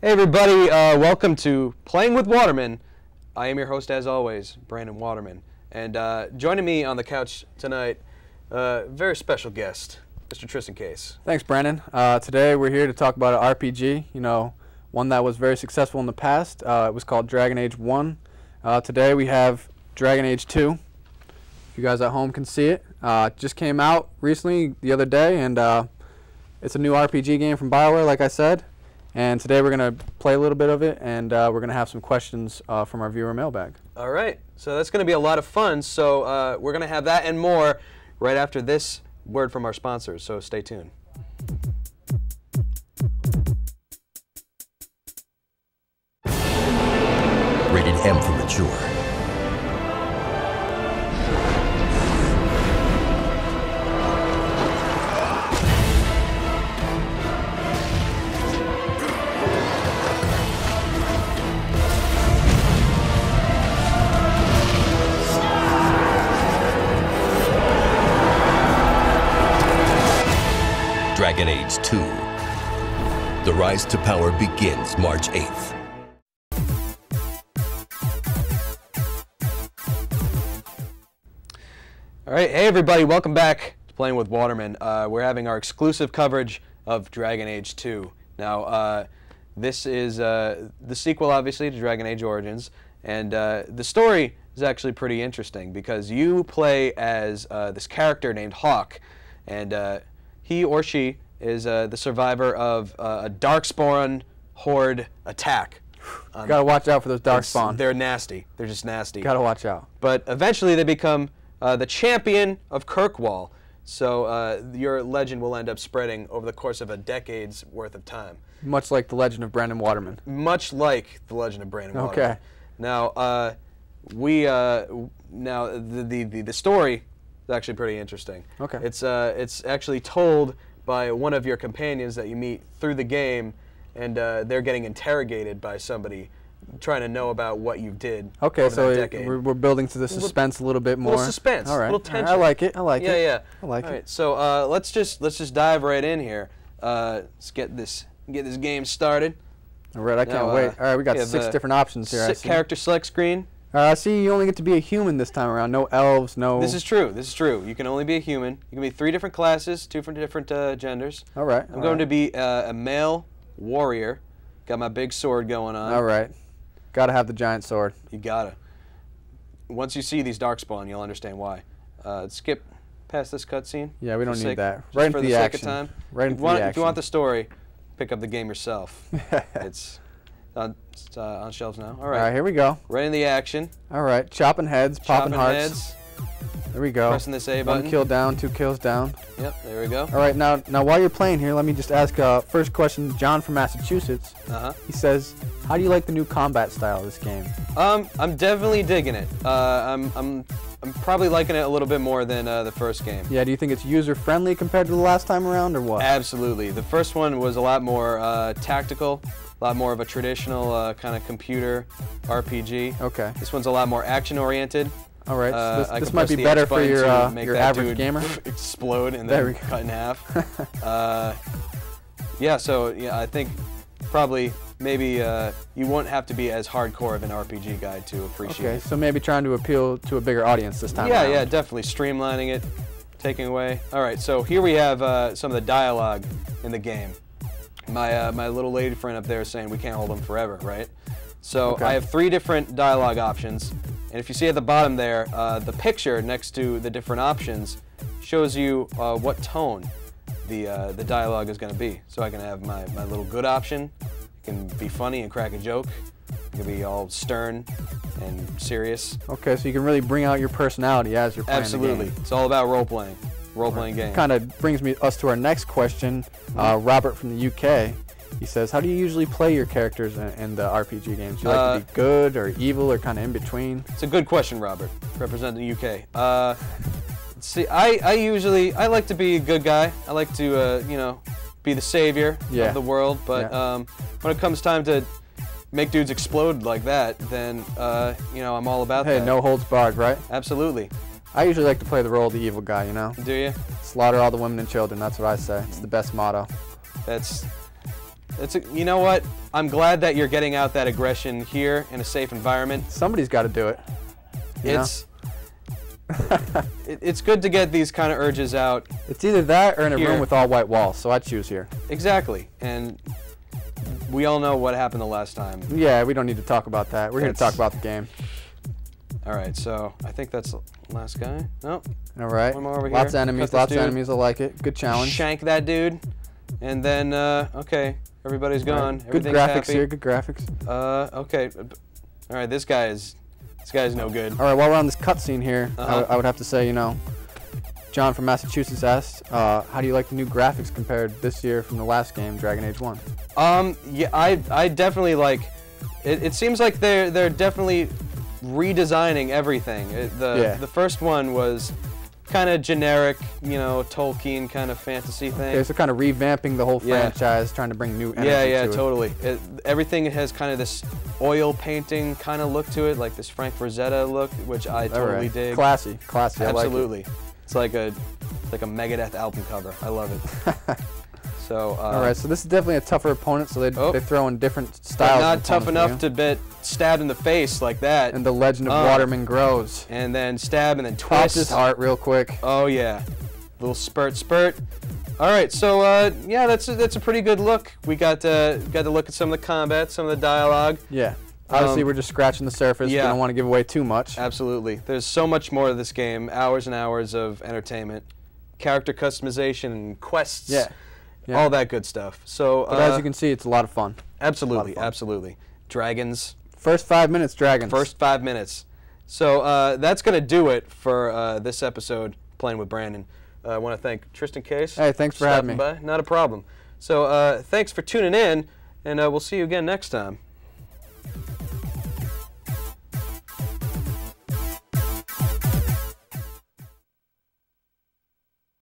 Hey everybody, welcome to Playing with Waterman. I am your host as always, Brandon Waterman. And joining me on the couch tonight, very special guest, Mr. Tristan Case. Thanks, Brandon. Today we're here to talk about an RPG, one that was very successful in the past. It was called Dragon Age 1. Today we have Dragon Age 2. If you guys at home can see it. It just came out recently, the other day, and it's a new RPG game from BioWare, like I said. And today we're going to play a little bit of it, and we're going to have some questions from our viewer mailbag. All right, so that's going to be a lot of fun. So we're going to have that and more right after this word from our sponsors, so stay tuned. Rated M for mature. Dragon Age 2. The rise to power begins March 8th. All right, hey everybody, welcome back to Playing with Waterman. We're having our exclusive coverage of Dragon Age 2. Now, this is the sequel, obviously, to Dragon Age Origins, and the story is actually pretty interesting because you play as this character named Hawk, and he or she is the survivor of a Darkspawn horde attack. Gotta watch out for those Darkspawn. They're nasty. They're just nasty. Gotta watch out. But eventually they become the champion of Kirkwall. So your legend will end up spreading over the course of a decade's worth of time. Much like the legend of Brandon Waterman. Much like the legend of Brandon Waterman. Okay. Now, the story is actually pretty interesting. Okay. It's actually told by one of your companions that you meet through the game, and they're getting interrogated by somebody trying to know about what you did. Okay, so we're building to the suspense a little bit more. A little suspense, all right. A little tension. I like it. I like it. Yeah. I like it. All right, so let's just dive right in here. Let's get this game started. All right, I can't wait. All right, we got 6 different options here. Character select screen. I see you only get to be a human this time around. No elves, no... This is true. This is true. You can only be a human. You can be 3 different classes, 2 different genders. All right. I'm going to be a male warrior. Got my big sword going on. All right. Gotta have the giant sword. You gotta. Once you see these Darkspawn, you'll understand why. Skip past this cutscene. Yeah, we don't need that. Right into the action. Time. Right into the action. If you want the story, pick up the game yourself. It's on shelves now. All right. All right, here we go. Right in the action. All right, chopping heads, popping hearts. Heads. There we go. Pressing this A button. 1 kill down, 2 kills down. Yep, there we go. All right, now while you're playing here, let me just ask first question. John from Massachusetts. He says, "How do you like the new combat style of this game?" I'm definitely digging it. I'm probably liking it a little bit more than the first game. Yeah, do you think it's user-friendly compared to the last time around, or what? Absolutely. The first one was a lot more tactical, a lot more of a traditional kind of computer RPG. Okay. This one's a lot more action-oriented. All right, so this might be better for your average gamer. Explode and then cut in half. I think probably maybe you won't have to be as hardcore of an RPG guide to appreciate it. Okay, so maybe trying to appeal to a bigger audience this time around. Yeah, definitely streamlining it, taking away. All right, so here we have some of the dialogue in the game. My little lady friend up there is saying we can't hold them forever, right? So I have 3 different dialogue options. And if you see at the bottom there, the picture next to the different options shows you what tone the dialogue is going to be. So I can have my little good option. It can be funny and crack a joke. It can be all stern and serious. Okay, so you can really bring out your personality as you're playing Absolutely. the game. It's all about role-playing. Role-playing game. Kind of brings us to our next question. Robert from the UK. He says, how do you usually play your characters in the RPG games? Do you like to be good or evil or kind of in between? It's a good question, Robert, representing the UK. See, I like to be a good guy. I like to, be the savior of the world. But when it comes time to make dudes explode like that, then, I'm all about that. Hey, no holds barred, right? Absolutely. I usually like to play the role of the evil guy, you know? Do you? Slaughter all the women and children, that's what I say. It's the best motto. That's You know what? I'm glad that you're getting out that aggression here in a safe environment. Somebody's got to do it. It's good to get these kind of urges out. It's either that or in a here. room with all white walls, so I choose here. Exactly, and we all know what happened the last time. Yeah, we don't need to talk about that. We're here to talk about the game. All right, so I think that's the last guy. No. All right. One more over lots here. of enemies. Lots of enemies. I like it. Good challenge. Shank that dude, and then okay, everybody's gone. Right. Good graphics happy. here. Good graphics. Okay. All right, this guy's no good. All right, while we're on this cutscene here, I would have to say, John from Massachusetts asked, how do you like the new graphics compared this year from the last game, Dragon Age 1? Yeah, I definitely like. It seems like they're definitely redesigning everything. The first one was kind of generic, Tolkien kind of fantasy thing. Okay, so kind of revamping the whole franchise, trying to bring new energy to it. Totally. Everything has kind of this oil painting kind of look to it, like this Frank Frazetta look, which I totally dig. Classy. Absolutely. I like it. It's like a Megadeth album cover. I love it. So. All right, so this is definitely a tougher opponent, so they throw in different styles. Not tough enough to get stabbed in the face like that. And the legend of Waterman grows. And then stab and then twist. Pops his heart real quick. Oh yeah, little spurt. All right, so yeah, that's a pretty good look. We got to look at some of the combat, some of the dialogue. Yeah. Obviously, we're just scratching the surface. Yeah. We don't want to give away too much. Absolutely. There's so much more to this game. Hours and hours of entertainment, character customization, and quests. Yeah. All that good stuff. So, but as you can see, it's a lot of fun. Absolutely, absolutely. Dragons. First 5 minutes, dragons. First 5 minutes. So that's going to do it for this episode, Playing with Brandon. I want to thank Tristan Case. Hey, thanks for having me. By. Not a problem. So thanks for tuning in, and we'll see you again next time.